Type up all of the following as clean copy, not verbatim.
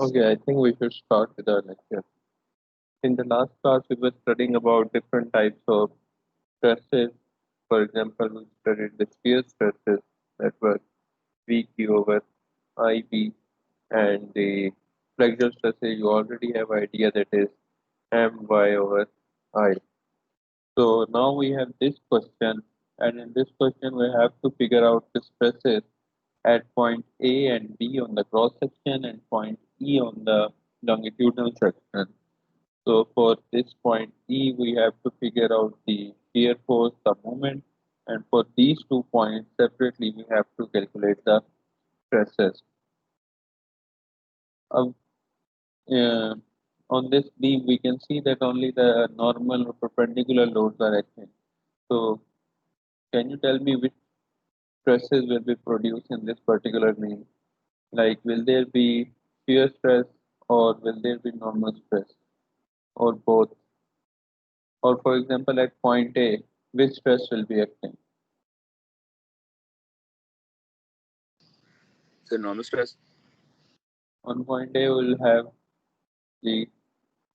Okay, I think we should start with our lecture. In the last class, we were studying about different types of stresses. For example, we studied the shear stresses that were VQ over IB, and the flexural stresses you already have idea that is MY over I. So now we have this question, and in this question we have to figure out the stresses at point A and B on the cross section and point E on the longitudinal section. So for this point E, we have to figure out the shear force, the moment, and for these 2 points separately, we have to calculate the stresses. Um, uh, on this beam, we can see that only the normal or perpendicular loads are acting. So can you tell me which stresses will be produced in this particular beam? Like, will there be shear stress or will there be normal stress or both? Or for example, at point A, which stress will be acting? So normal stress. On point A, we'll have the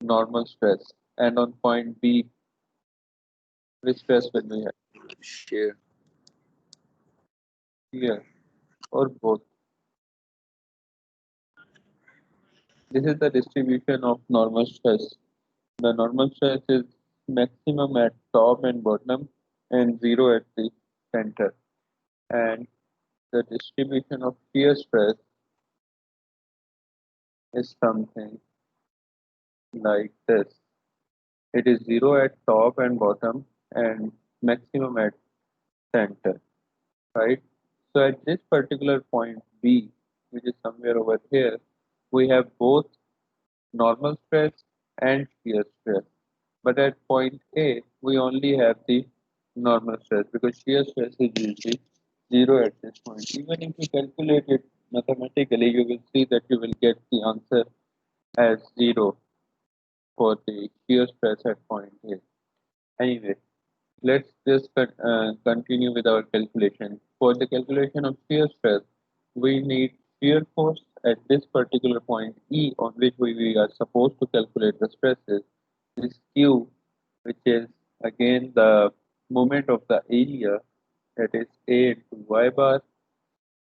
normal stress, and on point B, which stress will we have? Shear. Here or both. This is the distribution of normal stress. The normal stress is maximum at top and bottom, and zero at the center. And the distribution of shear stress is something like this. It is zero at top and bottom, and maximum at center, right? So at this particular point B, which is somewhere over here, we have both normal stress and shear stress. But at point A, we only have the normal stress because shear stress is usually zero at this point. Even if you calculate it mathematically, you will see that you will get the answer as zero for the shear stress at point A. Anyway, let's just continue with our calculation. For the calculation of shear stress, we need shear force at this particular point E on which we are supposed to calculate the stresses. This Q, which is again the moment of the area, that is A into Y bar,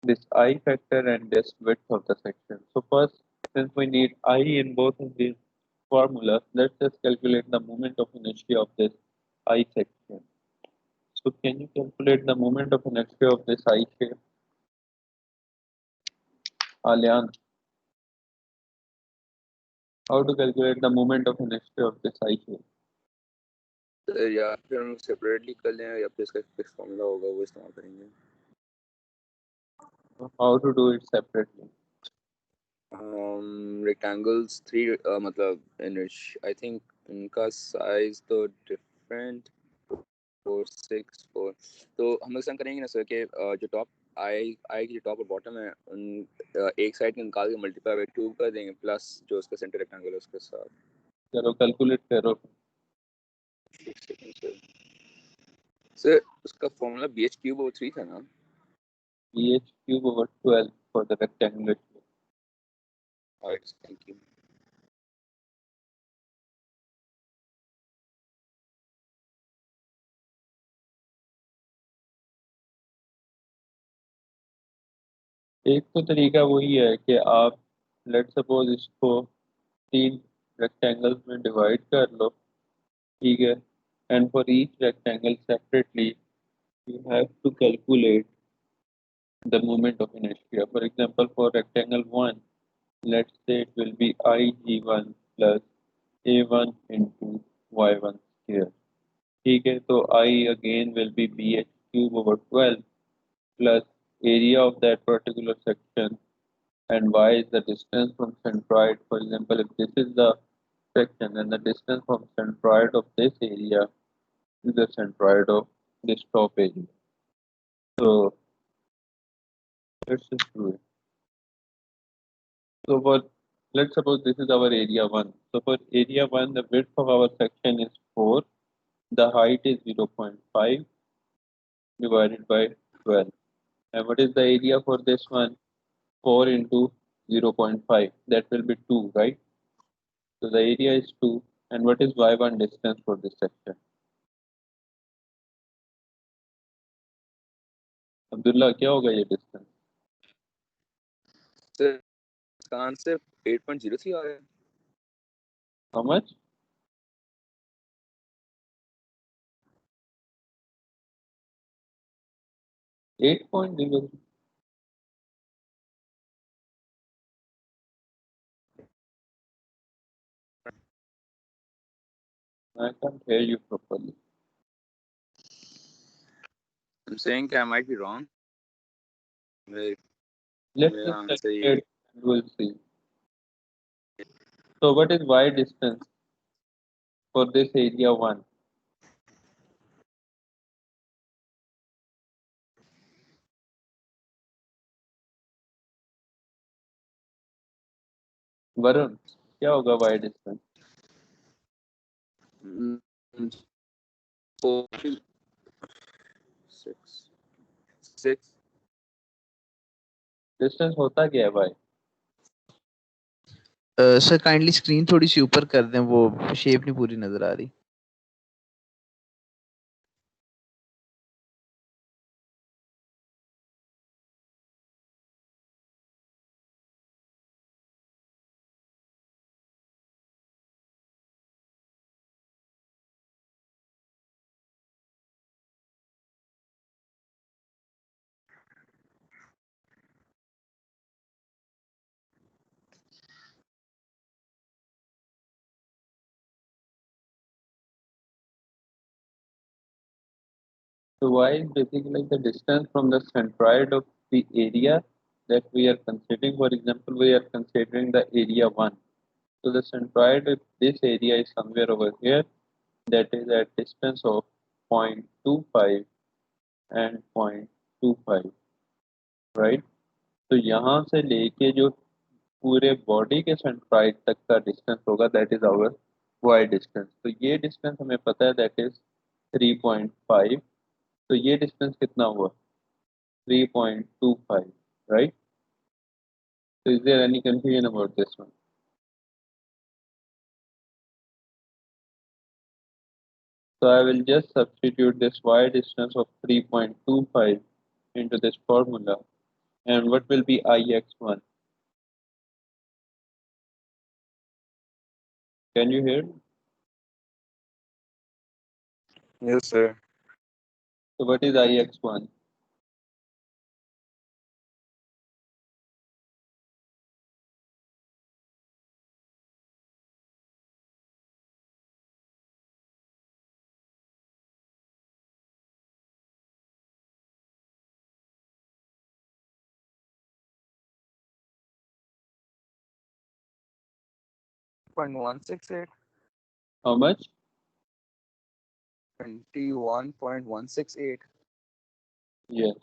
this I factor and this width of the section. So first, since we need I in both of these formulas, let's just calculate the moment of inertia of this I section. So can you calculate the moment of inertia of this I shape? Alyan, how to calculate the moment of inertia of this I shape? या फिर हम separately कर लें या फिर इसका fix formula होगा वो इस्तेमाल करेंगे. How to do it separately? Rectangles three मतलब I think इनका size तो different 4 6 4. तो हम लोग ऐसा करेंगे ना सर कि जो टॉप आई की जो टॉप और बॉटम है उन एक साइड के निकाल के मल्टीप्लाई बाय 2 कर देंगे प्लस जो उसका सेंटर रेक्टेंगल है उसके साथ. चलो कैलकुलेट करो. सर उसका फॉर्मूला bh³ / 3 था ना. bh³ / 12 for the rectangular shape. Alright, thank you. एक तो तरीका वही है कि आप लेट सपोज इसको 3 रेक्टेंगल्स में डिवाइड कर लो, ठीक है, and for each rectangle separately you have to calculate the moment of inertia. For example, for rectangle 1, let's say it will be IG1 plus A1 into Y1 square. ठीक है, तो I again will be bh³ / 12 plus area of that particular section, and y is the distance from centroid. For example, if this is the section, then the distance from centroid of this area is the centroid of this top area. So let's just do it. So for let's suppose this is our area 1. So for area 1, the width of our section is 4. The height is 0.5 divided by 12. And what is the area for this one? 4 into 0.5, that will be 2, right? So the area is 2, and what is y1 distance for this section? Abdullah, क्या होगा ये distance? Sir इसका answer 8.03 आ रहा है. How much? 8.0. I can't hear you properly. I'm saying I might be wrong. Let's मेरा just answer ये calculate and we'll see. So what is y distance for this area 1? Varun, क्या होगा y distance? 6. Distance होता क्या है y? Sir kindly screen थोड़ी सी ऊपर कर दें, वो शेप नहीं पूरी नजर आ रही. So y is basically the distance from the centroid of the area that we are considering. For example, we are considering the area 1. So the centroid of this area is somewhere over here, that is at distance of 0.25 and 0.25, right? तो यहाँ से लेके जो पूरे body के centroid तक का distance होगा, that is our Y distance. तो ये डिस्टेंस हमें पता है, दैट इज 3.5. तो ये डिस्टेंस कितना हुआ? 3.25, right? So is there any confusion about this one? So I will just substitute this y distance of 3.25 into this formula, and what will be ix1? Can you hear? Yes, sir. So what is ix1? How much? 21.168. Yes.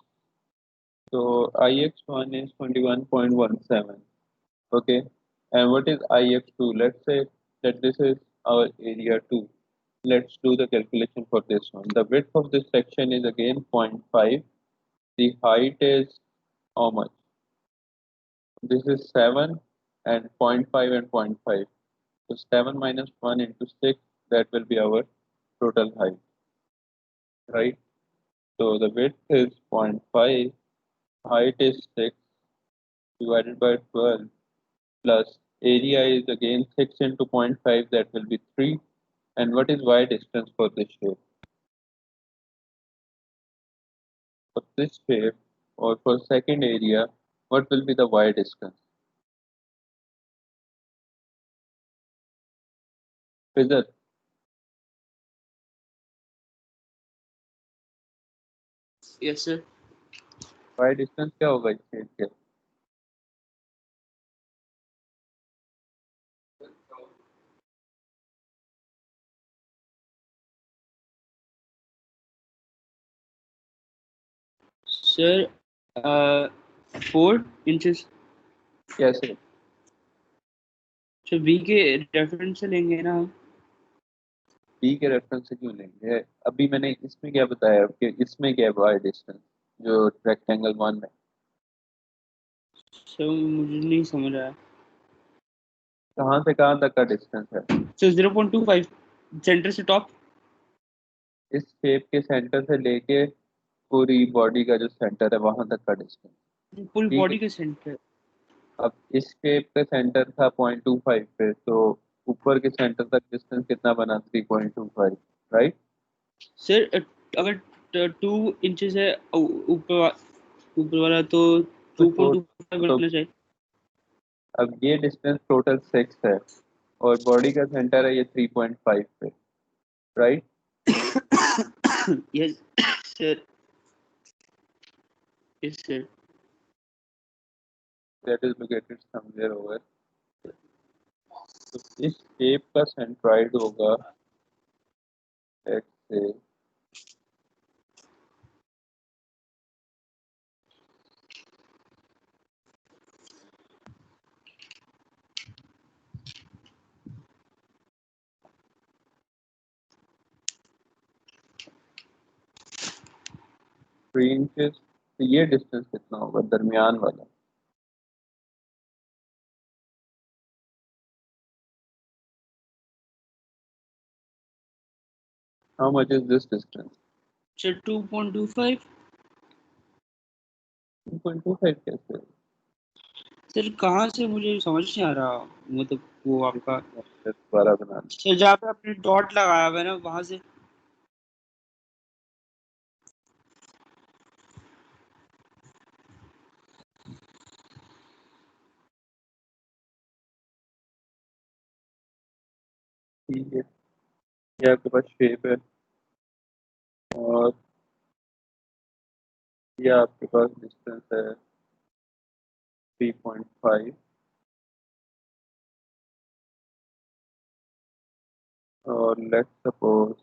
So ix1 is 21.17. Okay. And what is ix2? Let's say that this is our area 2. Let's do the calculation for this one. The width of this section is again 0.5. The height is how much? This is 7 and 0.5 and 0.5. So 7 minus 1 into 6, that will be our total height, right? So the width is 0.5, height is 6 divided by 12, plus area is again 6 into 0.5, that will be 3. And what is y distance for this shape? For this shape or for second area, what will be the y distance? Fizar, Yes, sir. y distance क्या होगा इस shape के? Sir, 4 inches. कैसे? So V के reference से लेंगे ना हम. b के रेफरेंस से क्यों लेंगे? अभी मैंने इसमें क्या बताया कि इसमें क्या है y डिस्टेंस जो रेक्टेंगल 1 में? सो मुझे नहीं समझ आया। कहाँ से कहाँ तक का डिस्टेंस है? सो 0.25 सेंटर से टॉप। इस शेप के सेंटर से लेके पूरी बॉडी का जो सेंटर है वहां तक का डिस्टेंस। पूरी ठीक है, बॉडी का सेंटर। अब इस शेप का सेंटर था 0.25 पे, तो ऊपर के सेंटर तक डिस्टेंस कितना बना? 3.25, राइट? सर अगर 2 इंचेस है ऊपर वाला तो तो 2.25 तो करना चाहिए। अब ये डिस्टेंस टोटल 6 है और बॉडी का सेंटर है ये 3.5 पे, right? Yes sir, yes sir. That is located somewhere over. तो इस शेप का सेंट्रॉइड होगा, लेट्स से, इंचेस। तो ये डिस्टेंस कितना होगा दरमियान वाला? How much is this distance? Sir 2.25। 2.25 कैसे? सर कहाँ से मुझे समझ नहीं आ रहा, मतलब वो आपका दोबारा बना सर जहाँ पे आपने डॉट लगाया हुआ है ना वहां से। ठीक है, ये आपके पास शेप है और ये आपके पास डिस्टेंस है 3.5, और लेट्स सपोज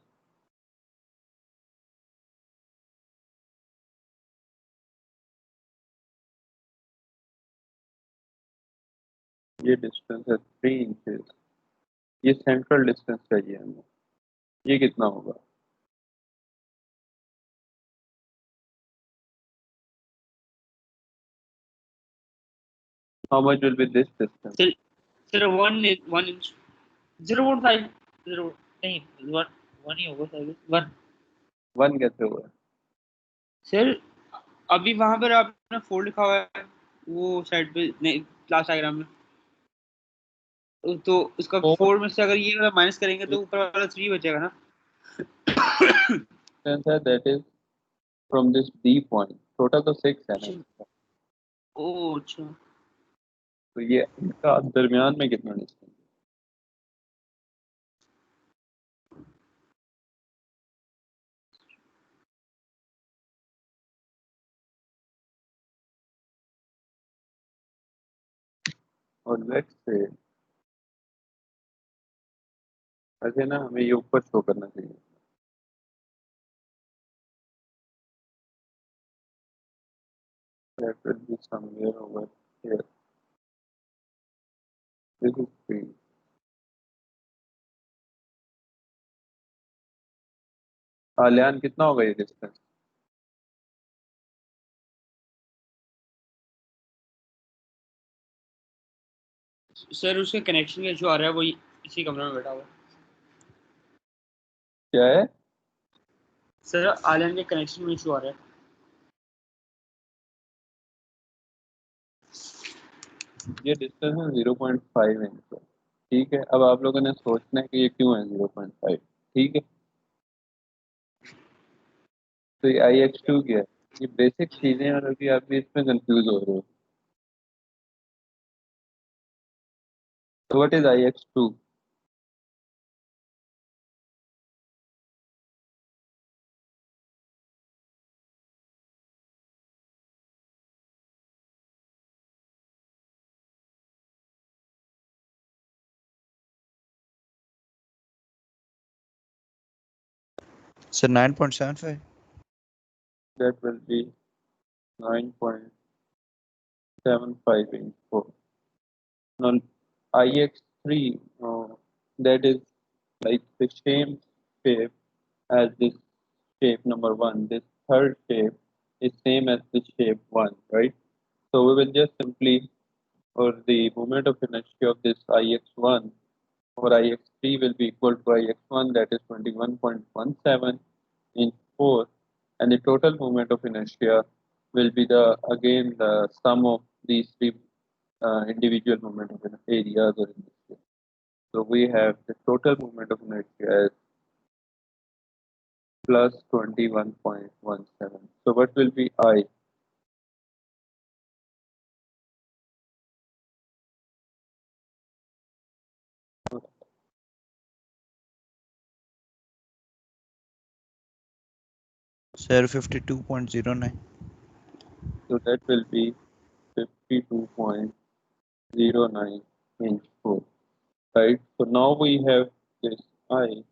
ये डिस्टेंस है 3 इंचेस। ये सेंट्रल डिस्टेंस चाहिए हमें, ये कितना होगा? How much will be this distance? Sir sir 1 inch 0.5 0 नहीं 1 ही होगा सर 1। 1 कैसे हुआ? सर अभी वहां पर आपने 4 लिखा हुआ है वो साइड पे, नहीं क्लास डायग्राम में, तो उसका 4 में से अगर ये वाला माइनस करेंगे तो ऊपर वाला 3 बचेगा ना। डिस्टेंस है that is from this D point, total तो 6 है ना। ओ अच्छा। तो ये इनका दरमियान में कितना डिस्टेंस? और लेट्स से ऐसे ना, हमें ये ऊपर शो करना चाहिए। That will be somewhere over here. This is 3. Aliyan कितना होगा ये डिस्टेंस? सर उसके कनेक्शन का इशू आ रहा है, वो इसी कमरे में बैठा हुआ है। क्या है? सर आलियान के कनेक्शन में इशू आ रहा है। ये डिस्टेंस है 0.5 इंच। ठीक है, अब आप लोगों ने सोचना है कि ये क्यों है 0.5। ठीक है, तो ये IX2 क्या है? ये बेसिक चीजें हैं और अभी आप भी इसमें कंफ्यूज हो रहे हो। तो what is IX2? Sir 9.75। That will be 9.75 into 4. Now IX3, that is like the same shape as this shape number 1. This third shape is same as this shape 1, right? So we will just simply or the moment of inertia of this ix1 or ix3 will be equal to ix1, that is 21.17 in 4, and the total moment of inertia will be the again the sum of these three individual moment of areas or inertia. So we have the total moment of inertia as plus 21.17. So what will be I? Sir, 52.09. So that will be 52.09 inch 4. Right. So now we have this I.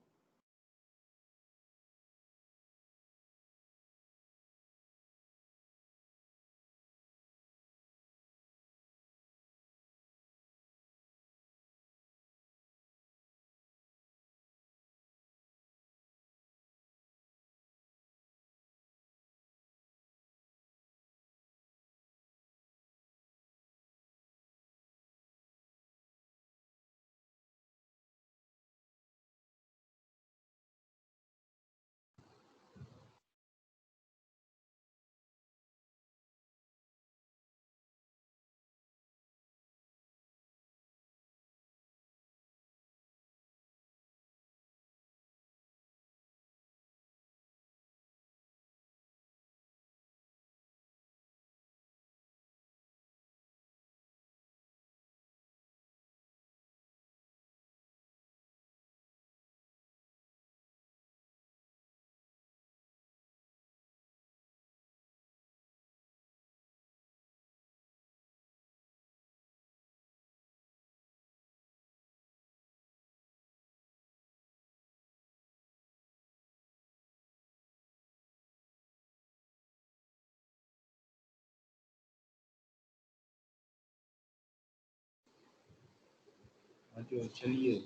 चलिए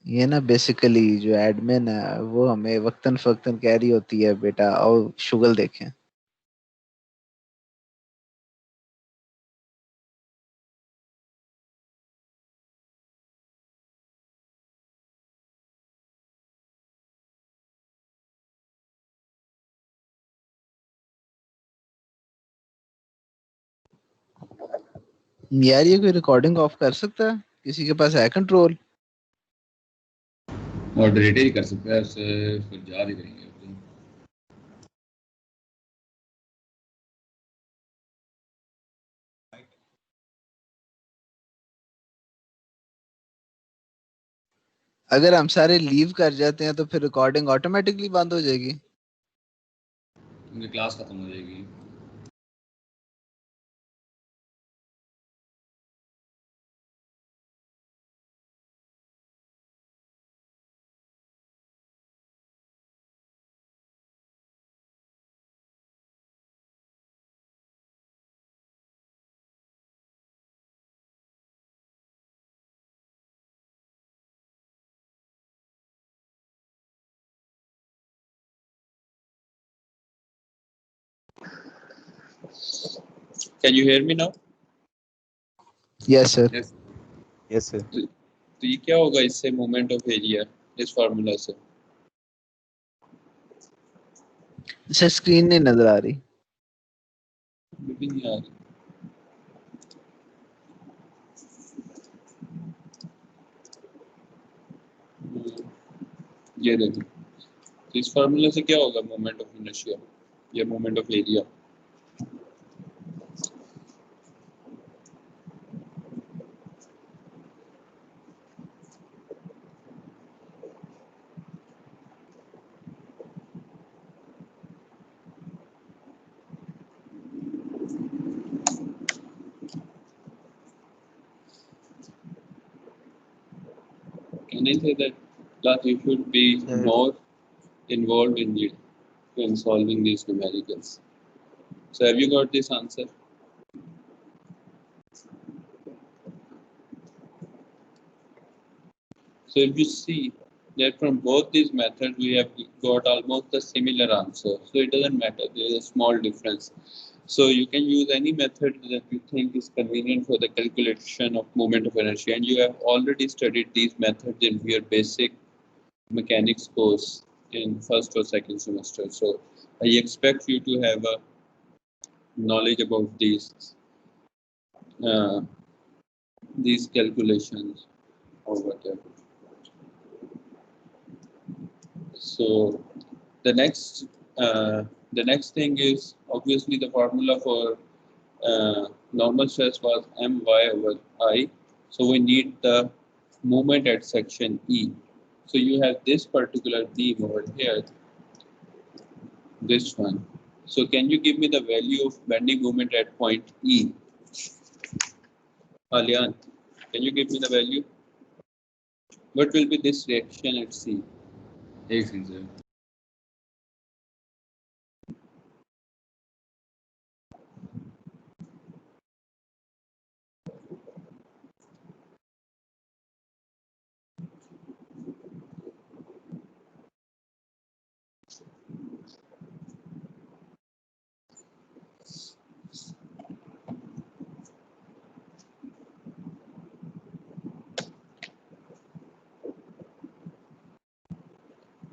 ये ना basically जो admin है वो हमें वक्तन फक्तन कह रही होती है बेटा और शुगल देखें। यार ये कोई रिकॉर्डिंग ऑफ कर सकता है? किसी के पास है कंट्रोल? मॉडरेटर ही कर सकता है, उससे फिर जा भी करेंगे। अगर हम सारे लीव कर जाते हैं तो फिर रिकॉर्डिंग ऑटोमेटिकली बंद हो जाएगी? उनकी क्लास खत्म हो जाएगी। Can you hear me now? Yes sir. Yes. Yes sir. तो ये क्या होगा इससे मोमेंट ऑफ एरिया इस फार्मूला से? सर स्क्रीन नहीं नजर आ रही। मुझे नहीं आ रही। ये देखो, तो इस फार्मूला से क्या होगा मोमेंट ऑफ इनर्शिया या moment of area? Can I say that class you should be Sir. more involved in solving these numericals? So have you got this answer? So if you see that from both these methods we have got almost a similar answer. So it doesn't matter, there is a small difference. So you can use any method that you think is convenient for the calculation of moment of inertia, and you have already studied these methods in your basic mechanics course in first or second semester. So I expect you to have a knowledge about these calculations or whatever. So the next thing is obviously the formula for normal stress was my over I. So we need the moment at section E. So you have this particular beam over here, this one. So can you give me the value of bending moment at point E? Alian, can you give me the value? What will be this reaction at C? एक second sir.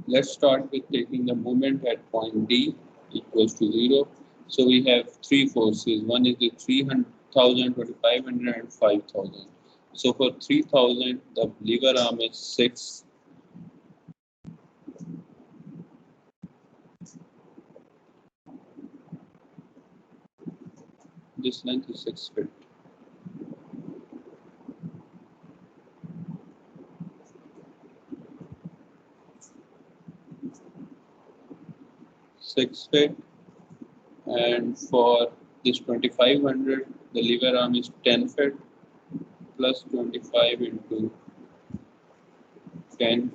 Let's start with taking the moment at point D equals to 0. So we have three forces. One is the 300,000, 2,500 and 5,000. So for 3,000, the lever arm is 6. This length is 6 feet. And for this 2,500, the lever arm is 10 feet plus 25 into 10.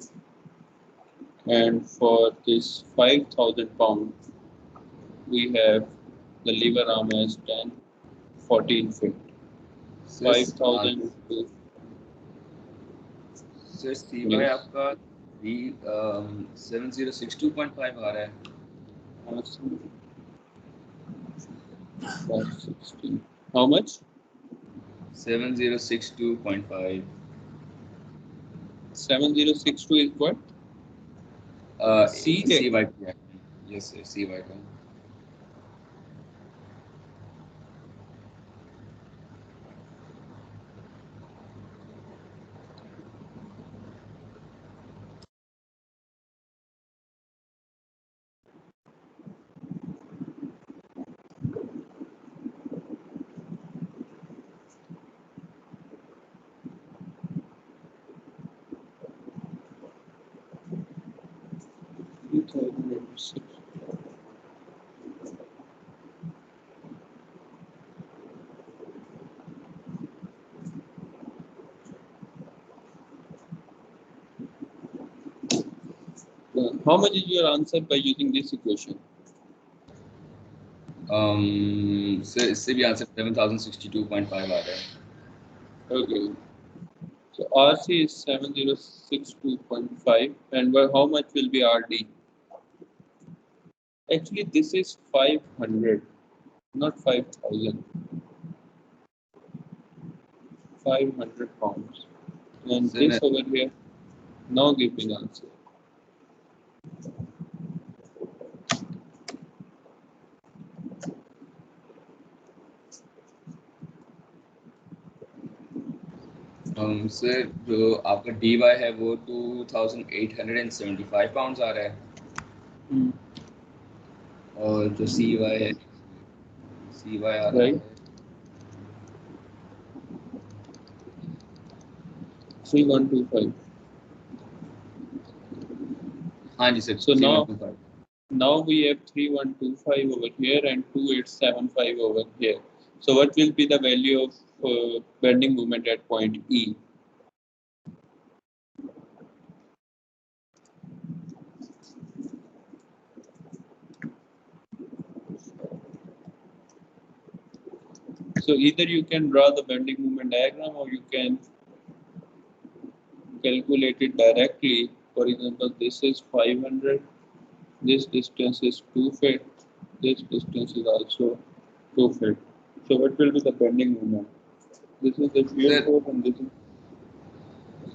And for this 5,000 pound, we have the lever arm as 10, 14 feet. 5,000 to sir C Y आपका 7062.5 आ रहा है. 16. How much? 7062.5. 7062 is what? C C Y का. Yes sir C Y का. How much is your answer by using this equation? Sir इससे भी answer 7062.5 आ रहा है. Okay. So RC is 7062.5, and how much will be RD? Actually, this is 500. not 5,000, 500 pounds. And So this over here, now give me the answer. Sir जो आपका DY है वो 2,875 pounds आ रहा है और जो CY है CY आ रहा है Right. 3125. हाँ जी sir So now 3125 now we have 3125 over here and 2875 over here. So what will be the value of bending moment at point E? So either you can draw the bending moment diagram or you can calculate it directly. For example, this is 500, this distance is 2 feet, this distance is also 2 feet. So what will be the bending moment? This is the shear Sir. force and this is,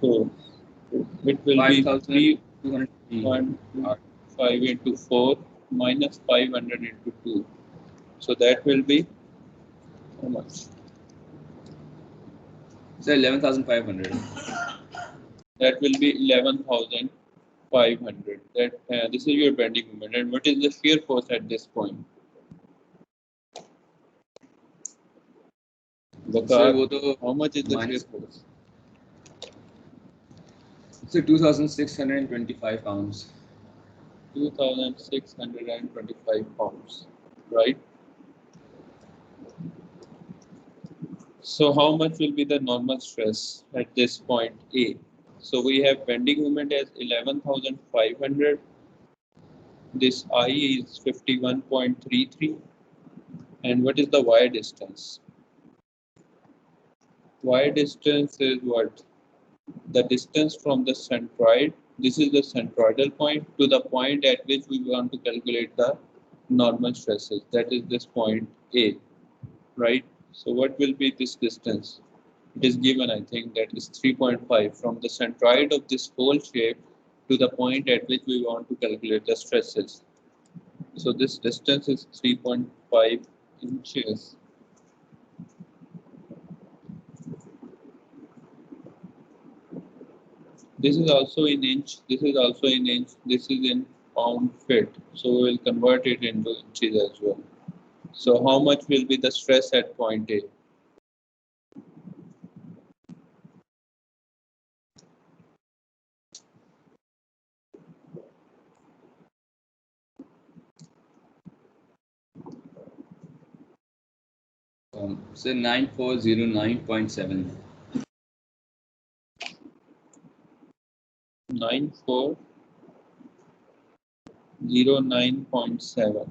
so it will be 3.5 into 4 minus 500 into 2. So that will be how much? Sir 11,500 That will be 11,500. That this is your bending moment. And what is the shear force at this point? Sir वो तो How much is the shear minus force? Sir 2,625 pounds 2,625 pounds, right? So how much will be the normal stress at this point A? So we have bending moment as 11,500. This I is 51.33. And what is the Y distance? Y distance is what? The distance from the centroid, this is the centroidal point, to the point at which we want to calculate the normal stresses. That is this point A, right? So what will be this distance? It is given, I think, that is 3.5 from the centroid of this whole shape to the point at which we want to calculate the stresses. So this distance is 3.5 inches. This is also in inch, this is also in inch, this is in pound feet. So we will convert it into inches as well. So how much will be the stress at point A? Sir 9409.7 9409.7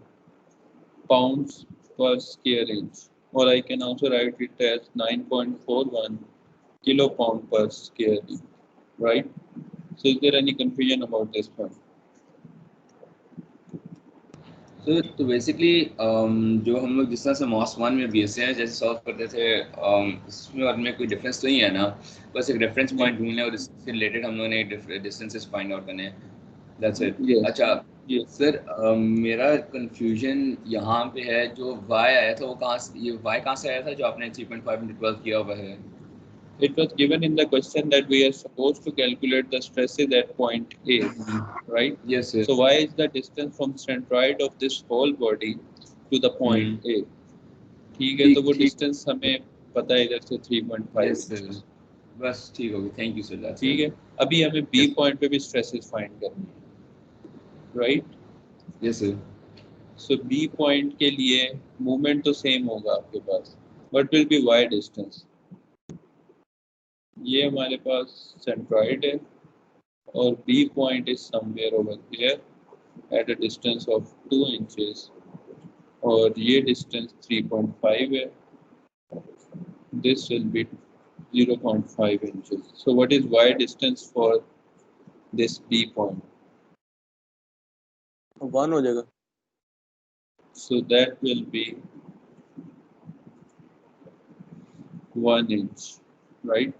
pounds per square inch, or I can also write it as 9.41 kilopound per square inch, right? So is there any confusion about this one? तो basically जो हम लोग जिस तरह से moss 1 में BSA जैसे solve करते थे इसमें और में कोई डिफरेंस तो नहीं है ना, बस एक रेफरेंस पॉइंट ढूंढना है और इससे रिलेटेड हम लोगों ने डिस्टेंसेस फाइंड आउट करने हैं, दैट्स इट. Yes. अच्छा Yes. सर मेरा कंफ्यूजन यहाँ पे है, जो y आया था वो कहाँ से, ये y कहाँ से आया था जो आपने 3.5 into 12 किया हुआ है? It was given in the question that we are supposed to calculate the stresses at point A, right? Yes sir. So y is the distance from centroid of this whole body to the point A. ठीक है, तो वो distance हमें पता है इधर से 3.5. Yes sir. बस ठीक हो गया, थैंक यू सर. ठीक है, अभी हमें B point पे भी stresses find करनी है, right? Yes sir. So B point के लिए movement तो same होगा आपके पास. What will be y distance? ये हमारे पास centroid है और B point is somewhere over here at a distance of 2 inches और ये distance 3.5 है. This will be 0.5 inches. So what is y distance for this B point? 1 हो जाएगा. So that will be 1 inch, right?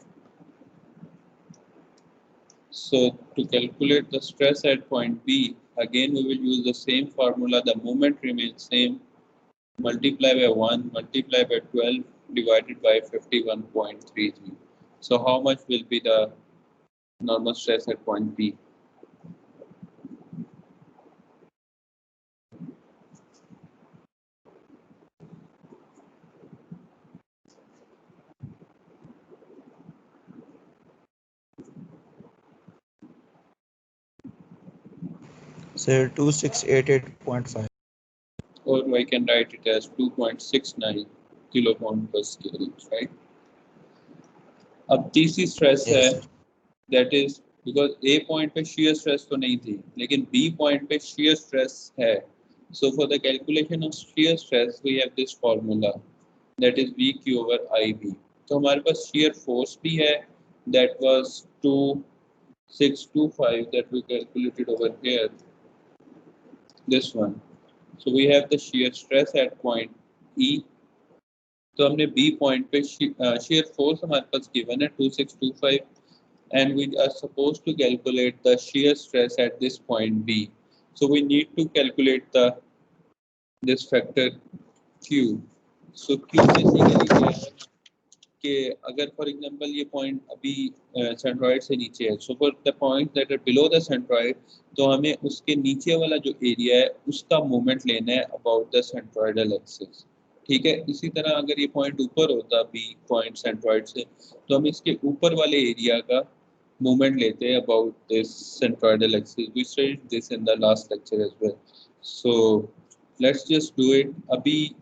So to calculate the stress at point B, again we will use the same formula. The moment remains same. Multiply by 1, multiply by 12, divided by 51.33. So how much will be the normal stress at point B? Sir, 2688.5. Or I can write it as 2.69 kilopound per square inch, right? अब तीसरी stress है, Yes, sir. that is because A point पे shear stress तो नहीं थी, लेकिन B point पे shear stress है. So for the calculation of shear stress, we have this formula, that is VQ over IB. तो हमारे पास shear force भी है, that was 2625 that we calculated over here, this one. So we have the shear stress at point E. तो हमने B point पे shear force हमारे पास given है 2625, and we are supposed to calculate the shear stress at this point B. So we need to calculate this factor Q. So Q basically क्या है कि अगर for example ये point अभी centroid से नीचे है, so for the points that are below the centroid, तो हमें उसके नीचे वाला जो area है उसका moment लेना है about the centroidal axis. ठीक है, इसी तरह अगर ये point ऊपर होता B point centroid से, तो हम इसके ऊपर वाले area का movement लेते हैं about this centroidal axis. We studied this in the last lecture as well. So let's just do it. अभी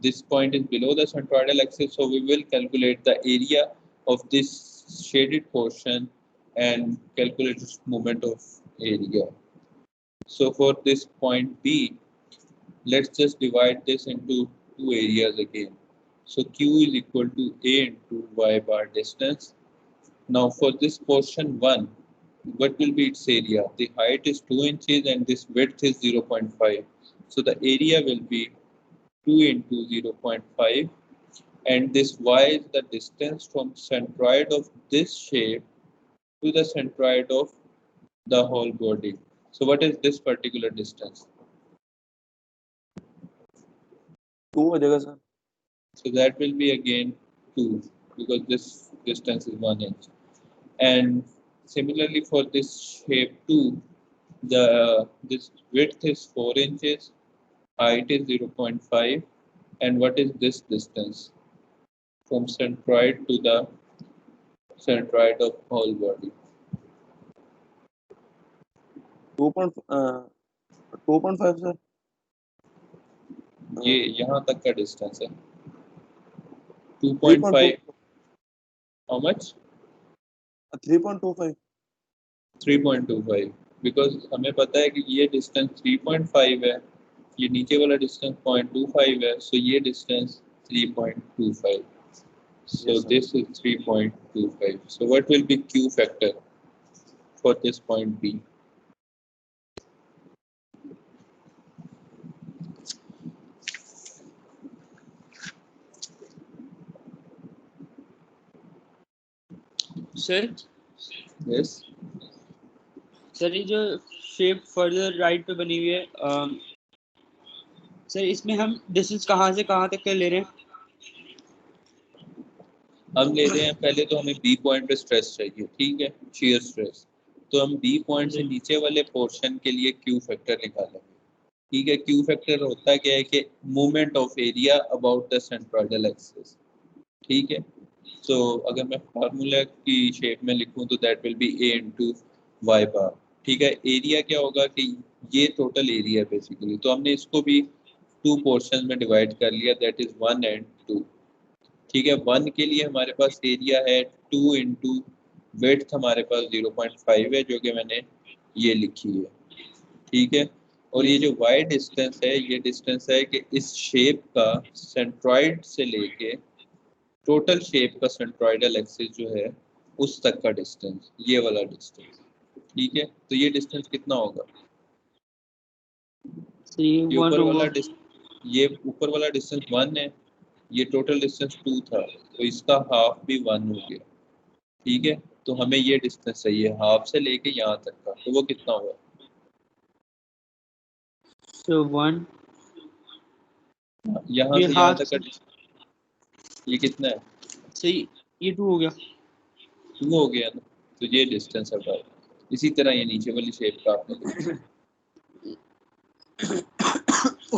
this point is below the centroidal axis, so we will calculate the area of this shaded portion and calculate its moment of area. So for this point B, let's just divide this into two areas again. So Q is equal to A into Y bar distance. Now for this portion 1, what will be its area? The height is 2 inches and this width is 0.5. So the area will be 2 into 0.5, and this y is the distance from centroid of this shape to the centroid of the whole body. So what is this particular distance? 2 हो जाएगा sir. So that will be again 2 because this distance is 1 inch. And similarly for this shape 2, this width is 4 inches, height is 0.5, and what is this distance from centroid to the centroid of whole body? 2.5 sir. ये यहाँ तक का distance है 2.5. How much? 3.25. 3.25. Because हमें पता है कि ये डिस्टेंस 3.5 है, ये नीचे वाला डिस्टेंस 0.25 है, सो ये distance 3.25. So Yes, sir. this is 3.25. So what will be Q factor for this point B? Sir Yes. Sir ये जो शेप फर्दर राइट पे बनी हुई है सर इसमें हम डिस्टेंस कहाँ से कहाँ तक के ले रहे हैं? हम ले रहे हैं, पहले तो हमें बी पॉइंट पे स्ट्रेस चाहिए, ठीक है, shear स्ट्रेस. तो हम बी पॉइंट से नीचे वाले पोर्शन के लिए क्यू फैक्टर निकालेंगे. ठीक है, क्यू फैक्टर होता क्या है कि movement of area about the centroidal axis. ठीक है, तो अगर मैं फार्मूला की शेप में लिखूं तो that will be a into y bar. ठीक है, एरिया क्या होगा कि ये टोटल एरिया बेसिकली, तो हमने इसको भी टू पोर्शन में डिवाइड कर लिया, दैट इज 1 and 2. ठीक है, 1 के लिए हमारे पास एरिया है 2 इंटू विड्थ हमारे पास 0.5 है जो कि मैंने ये लिखी है. ठीक है, और ये जो y डिस्टेंस है, ये डिस्टेंस है कि इस शेप का सेंट्रॉइड से लेके टोटल शेप का सेंट्रॉइडल एक्सिस जो है उस तक का डिस्टेंस, ये वाला डिस्टेंस. ठीक है, तो ये डिस्टेंस कितना होगा? ये ऊपर वाला डिस्टेंस 1 है, ये टोटल डिस्टेंस 2 था, तो इसका हाफ भी 1 हो गया। ठीक है, तो हमें ये डिस्टेंस चाहिए हाफ से लेके यहाँ तक का, तो वो कितना हुआ? So 1 यहाँ ये से यहाँ हाथ तक का ये कितना है? सही, ये 2 हो गया। 2 हो गया ना, तो ये डिस्टेंस हटाओ। इसी तरह ये नीचे वाली शेप का आपने लिखा।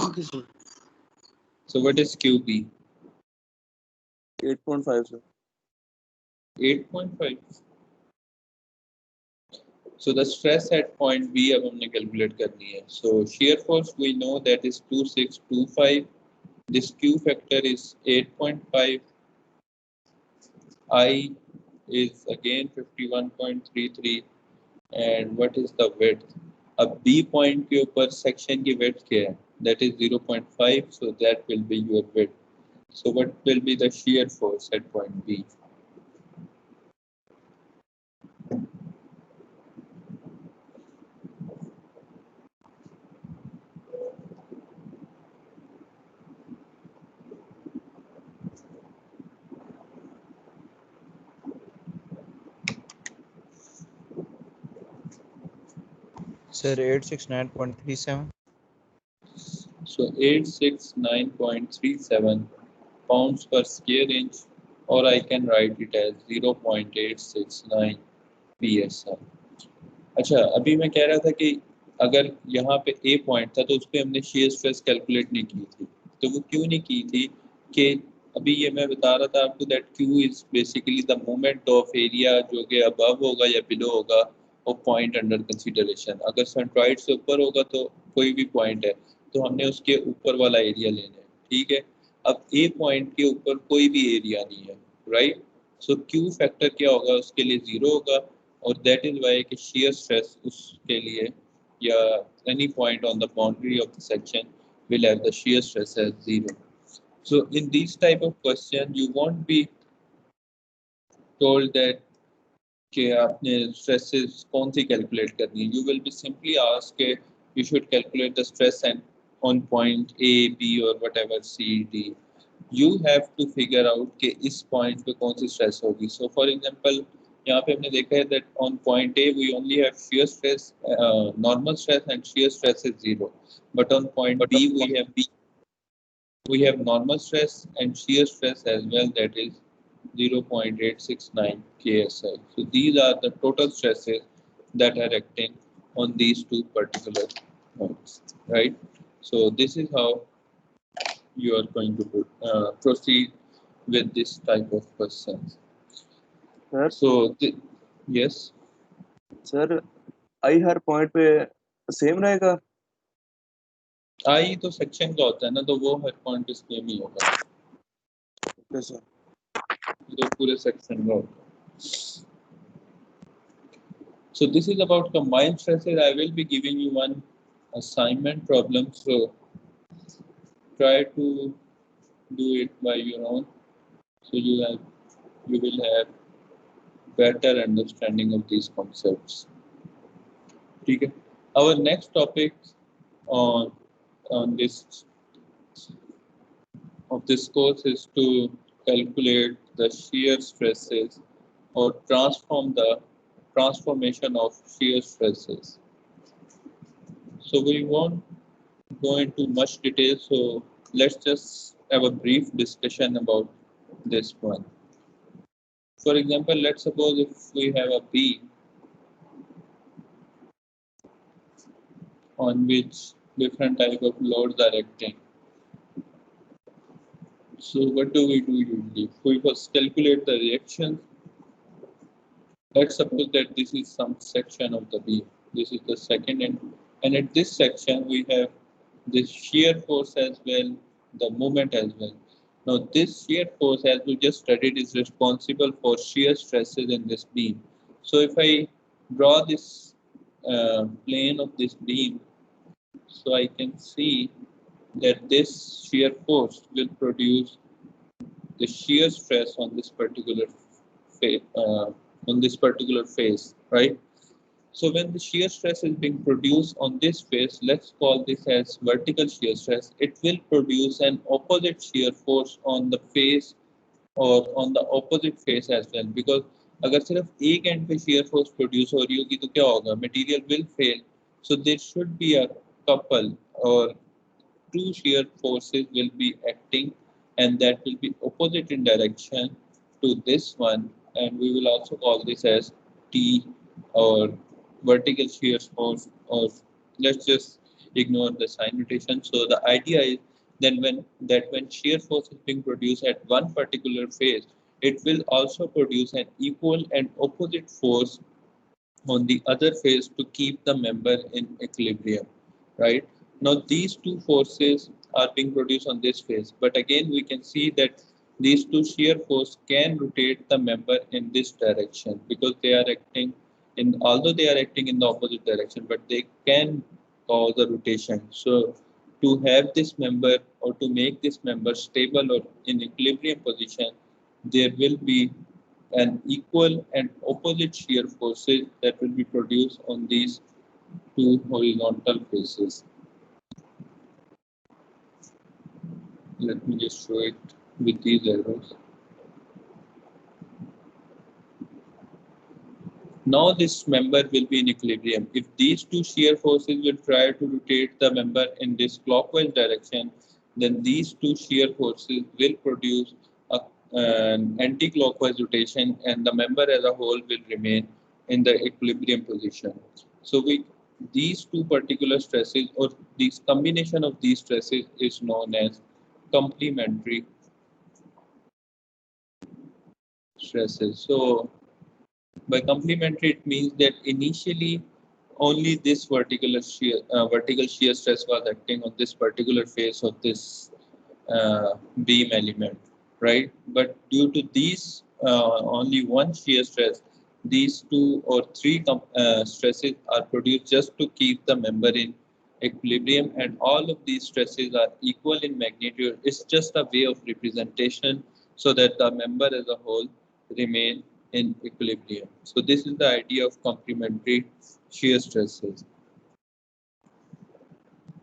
Okay sir. So what is QP? 8.5 sir. 8.5. So the stress at point B अब हमने कैलकुलेट करनी है. So shear force we know that is 2625. This Q factor is 8.5. I is again 51.33. And what is the width? अब B point के ऊपर section की width क्या है? That is 0.5. So that will be your width. So what will be the shear force at point B? Sir, 869.37. So 869.37 pounds per square inch, or I can write it as 0.869 psi. अच्छा, अभी मैं कह रहा था कि अगर यहाँ पे A पॉइंट था तो उस पर हमने shear stress कैलकुलेट नहीं की थी, तो वो क्यों नहीं की थी कि अभी ये मैं बता रहा था आपको that Q is basically the moment of area जो कि above होगा या below होगा वो पॉइंट अंडर कंसिडरेशन। अगर सेंट्रॉइड से ऊपर होगा तो कोई भी पॉइंट है तो हमने उसके ऊपर वाला एरिया लेना है। ठीक है, अब ए पॉइंट के ऊपर कोई भी एरिया नहीं है, राइट? सो क्यू फैक्टर क्या होगा? उसके लिए 0 होगा, और दैट इज वाई कि shear stress उसके लिए या any point on the boundary of the section will have the shear stress as 0. So in these type of question you won't be told that कि आपने stresses कौन सी calculate करनी है. You will be simply asked कि you should calculate the stress and on point A, B or whatever C, D. You have to figure out कि इस point पे कौन सी stress होगी. So for example यहाँ पे हमने देखा है that on point A we only have shear stress, normal stress and shear stress is 0. But on point B we have normal stress and shear stress as well, that is 0.869 KSI. So these are the total stresses that are acting on these two particular points, right? So this is how you are going to proceed with this type of questions. Sir, So yes, sir, I her point पे same रहेगा? I तो section का होता है ना, तो वो हर point पे same ही होगा, Okay sir. तो पूरे section का होगा. So this is about combined stresses. I will be giving you one assignment problem. So try to do it by your own. So you will have better understanding of these concepts. Okay. Our next topic on this of this course is to calculate the shear stresses or transformation of shear stresses. So we won't go into much detail, so let's just have a brief discussion about this one. For example, let's suppose if we have a beam on which different type of loads are acting. So what do we do usually? We first calculate the reaction. Let's suppose that this is some section of the beam. This is the second end, and at this section we have the shear force as well, the moment as well. Now this shear force, as we just studied, is responsible for shear stresses in this beam. So if I draw this plane of this beam, so I can see that this shear force will produce the shear stress on this particular face, right? So when the shear stress is being produced on this face, let's call this as vertical shear stress. It will produce an opposite shear force on the face और on the opposite face as well, because अगर सिर्फ एक and पे shear force produce हो रही होगी तो क्या होगा, material will fail. So there should be a couple or two shear forces will be acting, and that will be opposite in direction to this one, and we will also call this as T or vertical shear force, or let's just ignore the sign notation. So the idea is then when shear force is being produced at one particular phase, it will also produce an equal and opposite force on the other phase to keep the member in equilibrium, right? Now these two forces are being produced on this phase, but again we can see that these two shear force can rotate the member in this direction because they are acting in, although they are acting in the opposite direction, but they can cause a rotation. So to have this member or to make this member stable or in equilibrium position, there will be an equal and opposite shear forces that will be produced on these two horizontal faces. Let me just show it with these arrows. Now this member will be in equilibrium. If these two shear forces will try to rotate the member in this clockwise direction, then these two shear forces will produce an anti-clockwise rotation, and the member as a whole will remain in the equilibrium position. So these two particular stresses, or this combination of these stresses, is known as complementary stresses. So by complementary, it means that initially only this vertical shear stress was acting on this particular face of this beam element, right? But due to these only one shear stress, these two or three stresses are produced just to keep the member in equilibrium, and all of these stresses are equal in magnitude. It's just a way of representation so that the member as a whole remain in equilibrium. So this is the idea of complementary shear stresses.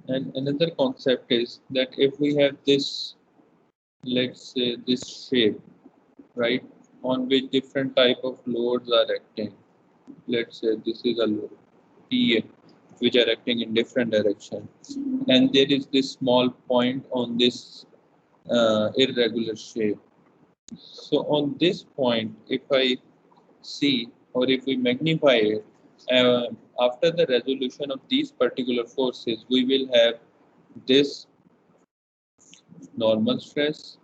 And another concept is that if we have this, let's say this shape, right, on which different type of loads are acting. Let's say this is a load PA, which are acting in different directions, and there is this small point on this irregular shape. So on this point, if I see, or if we magnify it, after the resolution of these particular forces, we will have this normal stress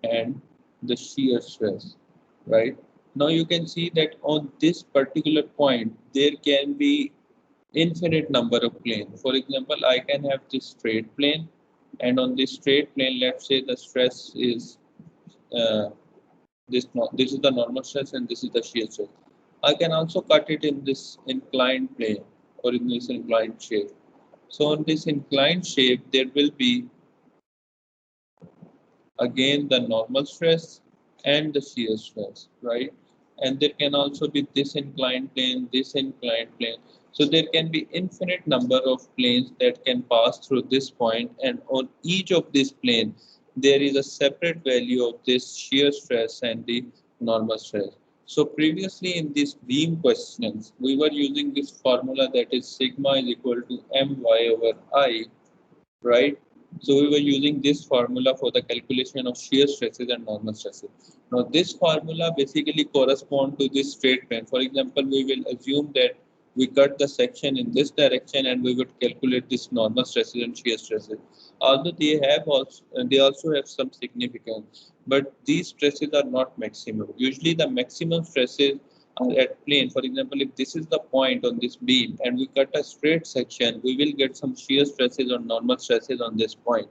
and the shear stress, right? Now you can see that on this particular point, there can be infinite number of planes. For example, I can have this straight plane, and on this straight plane, let's say the stress is this is the normal stress and this is the shear stress. I can also cut it in this inclined plane or in this inclined shape. So on this inclined shape, there will be again the normal stress and the shear stress, right? And there can also be this inclined plane, this inclined plane. So there can be infinite number of planes that can pass through this point, and on each of these planes, there is a separate value of this shear stress and the normal stress. So previously in these beam questions, we were using this formula that is sigma is equal to my over I, right? So we were using this formula for the calculation of shear stresses and normal stresses. Now this formula basically corresponds to this straight plane. For example, we will assume that we cut the section in this direction and we would calculate this normal stresses and shear stresses. Although they also have some significance, but these stresses are not maximum. Usually the maximum stresses are at plane. For example, if this is the point on this beam and we cut a straight section, we will get some shear stresses or normal stresses on this point.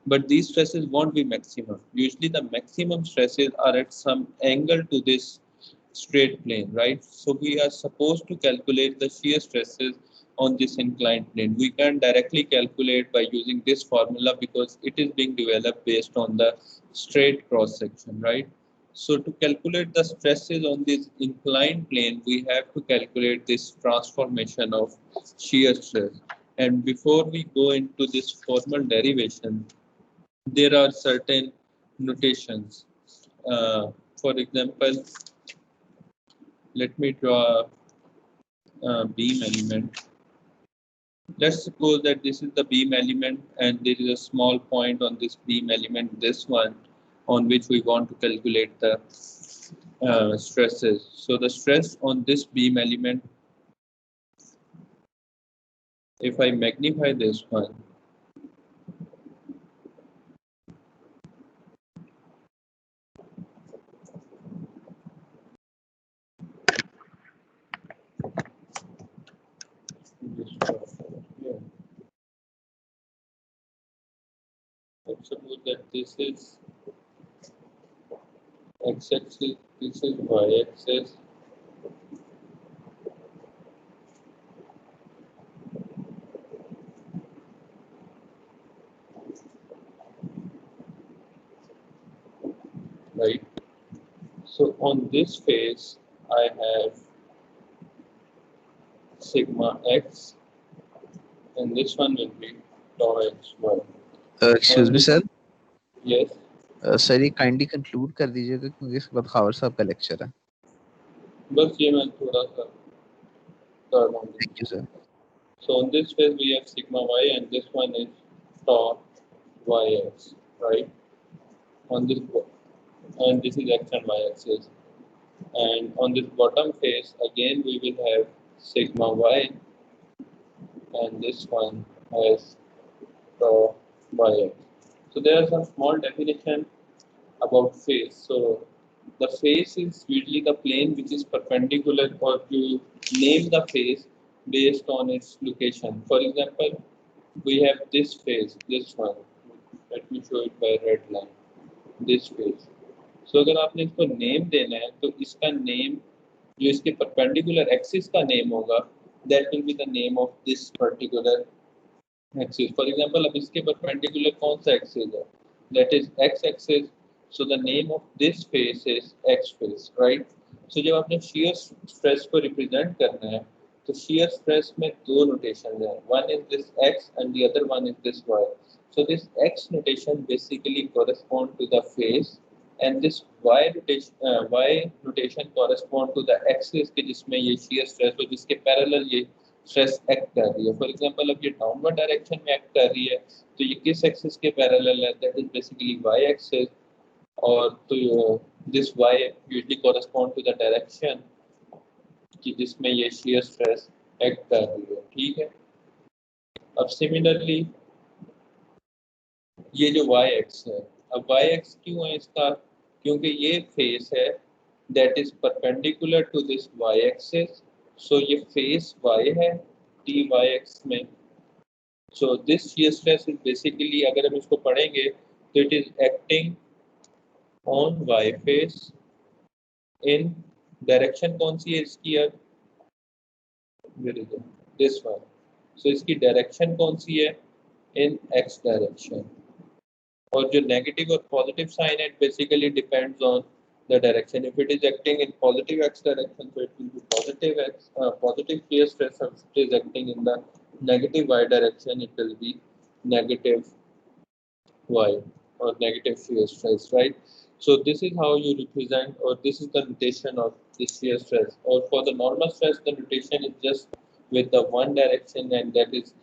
But these stresses won't be maximum. Usually the maximum stresses are at some angle to this straight plane, right? So we are supposed to calculate the shear stresses on this inclined plane. We can directly calculate by using this formula because it is being developed based on the straight cross section, right? So to calculate the stresses on this inclined plane, we have to calculate this transformation of shear stress. And before we go into this formal derivation, there are certain notations. For example, let me draw a beam element. Let's suppose that this is the beam element and there is a small point on this beam element, this one, on which we want to calculate the stresses. So the stress on this beam element, if I magnify this one, let's suppose that this is x-axis, this is y-axis, right? So on this face, I have sigma x, and this one will be tau xy. Excuse me sir, Yes. Sir ये kindly conclude कर दीजिएगा क्योंकि इसके बाद खावर साहब का lecture है. बस ये मैं थोड़ा सा कर रहा हूँ. Thank you sir. So on this face we have sigma y and this one is tau yx, right? On this, and this is x and y axis. And on this bottom face again we will have sigma y and this one has tau yx. So there are some small definition about face. So the face is usually the plane which is perpendicular, or you name the face based on its location. For example, we have this face, this one. Let me show it by red line. This face. So अगर आपने इसको name देना है तो इसका name जो इसके perpendicular axis का नेम होगा, that will be the name of this particular axis. For example, अब इसके परपेंडिकुलर कौन सा एक्सिस है? That is x axis. So the name of this face is x face, right? So जब आपने shear stress को represent करना है तो shear stress में दो notations हैं. One is this x and the other one is this y. So this x notation basically correspond to the face and this y notation correspond to the axis के जिसमें ये shear stress हो, जिसके parallel ये stress act कर रही है. For example अब ये डाउनवर्ड डायरेक्शन में एक्ट कर रही है तो ये किस एक्सिस के पैरेलल है? That is basically Y axis. और तो this Y usually correspond to the direction कि जिसमें ये शियर स्ट्रेस एक्ट कर रही है. ठीक है. अब सिमिलरली ये जो वाई एक्स है, अब वाई एक्स क्यों है इसका? क्योंकि ये फेस है that is perpendicular to this Y axis. So ये फेस y है dy x में. So this shear stress is basically, अगर हम इसको पढ़ेंगे तो it is acting on y face in direction कौन सी है इसकी? अब this one. So इसकी direction कौन सी है? In x direction. और जो negative और positive sign है, it basically depends on the direction. If it is acting in positive x direction, so it will be positive x, positive shear stress. If it is acting in the negative y direction, it will be negative y or negative shear stress, right? So this is how you represent, or this is the notation of the shear stress. Or for the normal stress, the notation is just with the one direction, and that is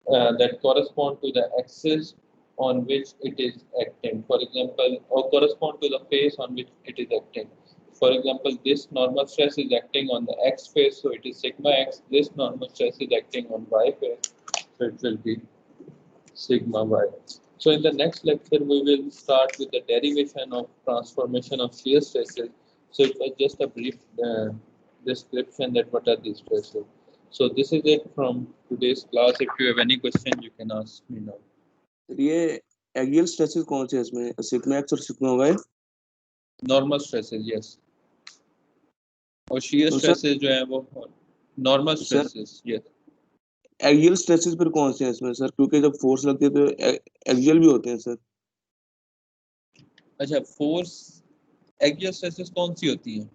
that correspond to the axis on which it is acting. For example, or correspond to the face on which it is acting. For example, this normal stress is acting on the x face, so it is sigma x. This normal stress is acting on y face, so it will be sigma y. So in the next lecture, we will start with the derivation of transformation of shear stresses. So it was just a brief description that what are these stresses. So this is it from today's class. If you have any question, you can ask me now. ये axial stresses कौन से हैं इसमें? Sigma X और sigma Y. Normal stresses, yes. और shear stresses जो है वो normal stresses, yes. Axial stresses पर कौन से हैं इसमें सर? क्योंकि जब फोर्स लगती है तो एक्सियल भी होते हैं सर. अच्छा, फोर्स एक्सियल स्ट्रेसेस कौन सी होती हैं?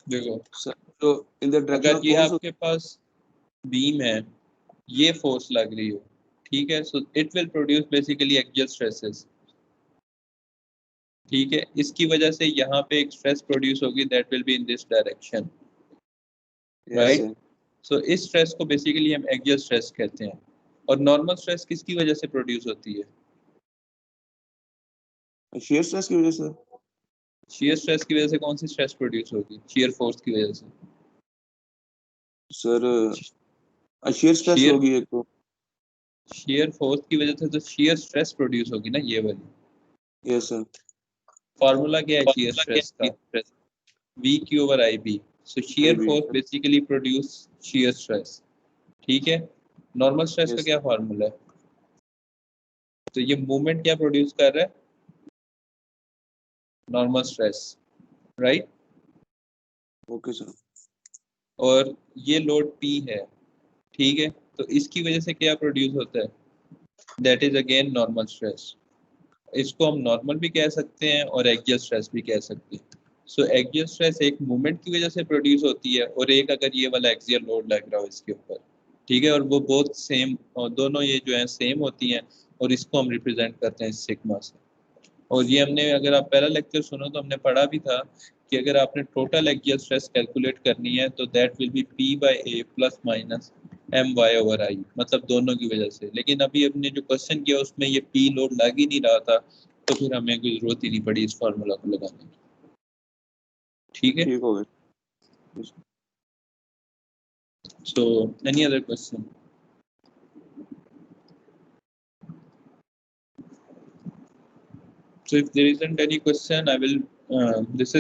देखो सर तो इन द डायरेक्शन अगर ऑफ ये फोर्स आपके पास बीम है, ये फोर्स लग रही हो, ठीक है, so it will produce basically axial stresses, ठीक है। इसकी वजह से यहाँ पे एक स्ट्रेस प्रोड्यूस होगी, that will be in this direction, yes right. Sir so इस स्ट्रेस को बेसिकली हम एक्सियल स्ट्रेस कहते हैं। और नॉर्मल स्ट्रेस किसकी वजह से प्रोड्यूस होती है? शियर स्ट्रेस की वजह से शियर स्ट्रेस की वजह से कौन सी स्ट्रेस प्रोड्यूस होगी? शियर फोर्स की वजह से। सर शियर स्ट्रेस शियर होगी एक तो शियर फोर्स की वजह से तो शियर स्ट्रेस प्रोड्यूस होगी ना, ये वाली। यस सर फॉर्मूला क्या है शियर स्ट्रेस का? V Q over IB। So shear IB force basically produce shear stress, ठीक है। नॉर्मल स्ट्रेस का यस क्या फॉर्मूला है? तो ये मूवमेंट क्या प्रोड्यूस कर रहा है? Normal stress, right. Okay sir और ये लोड P है, ठीक है, तो इसकी वजह से क्या प्रोड्यूस होता है? That is again normal stress. इसको हम नॉर्मल भी कह सकते हैं और एक्सियल स्ट्रेस भी कह सकते हैं। सो एक्सियल स्ट्रेस एक मूवमेंट की वजह से प्रोड्यूस होती है, और एक अगर ये वाला एक्सियल लोड लग रहा हो इसके ऊपर, ठीक है, और वो बहुत सेम, और दोनों ये जो है सेम होती हैं, और इसको हम रिप्रेजेंट करते हैं सिग्मा से। और ये हमने, अगर आप पहला लेक्चर सुनो तो हमने पढ़ा भी था कि अगर आपने टोटल एक्सियल स्ट्रेस कैलकुलेट करनी है तो that will B P/A plus minus My/I, मतलब दोनों की वजह से। लेकिन अभी हमने जो क्वेश्चन किया उसमें ये P लोड लग ही नहीं रहा था, तो फिर हमें कोई जरूरत ही नहीं पड़ी इस फार्मूला को लगाने की, ठीक है। ठीक हो गया so any other question? So if there isn't any question, I will this is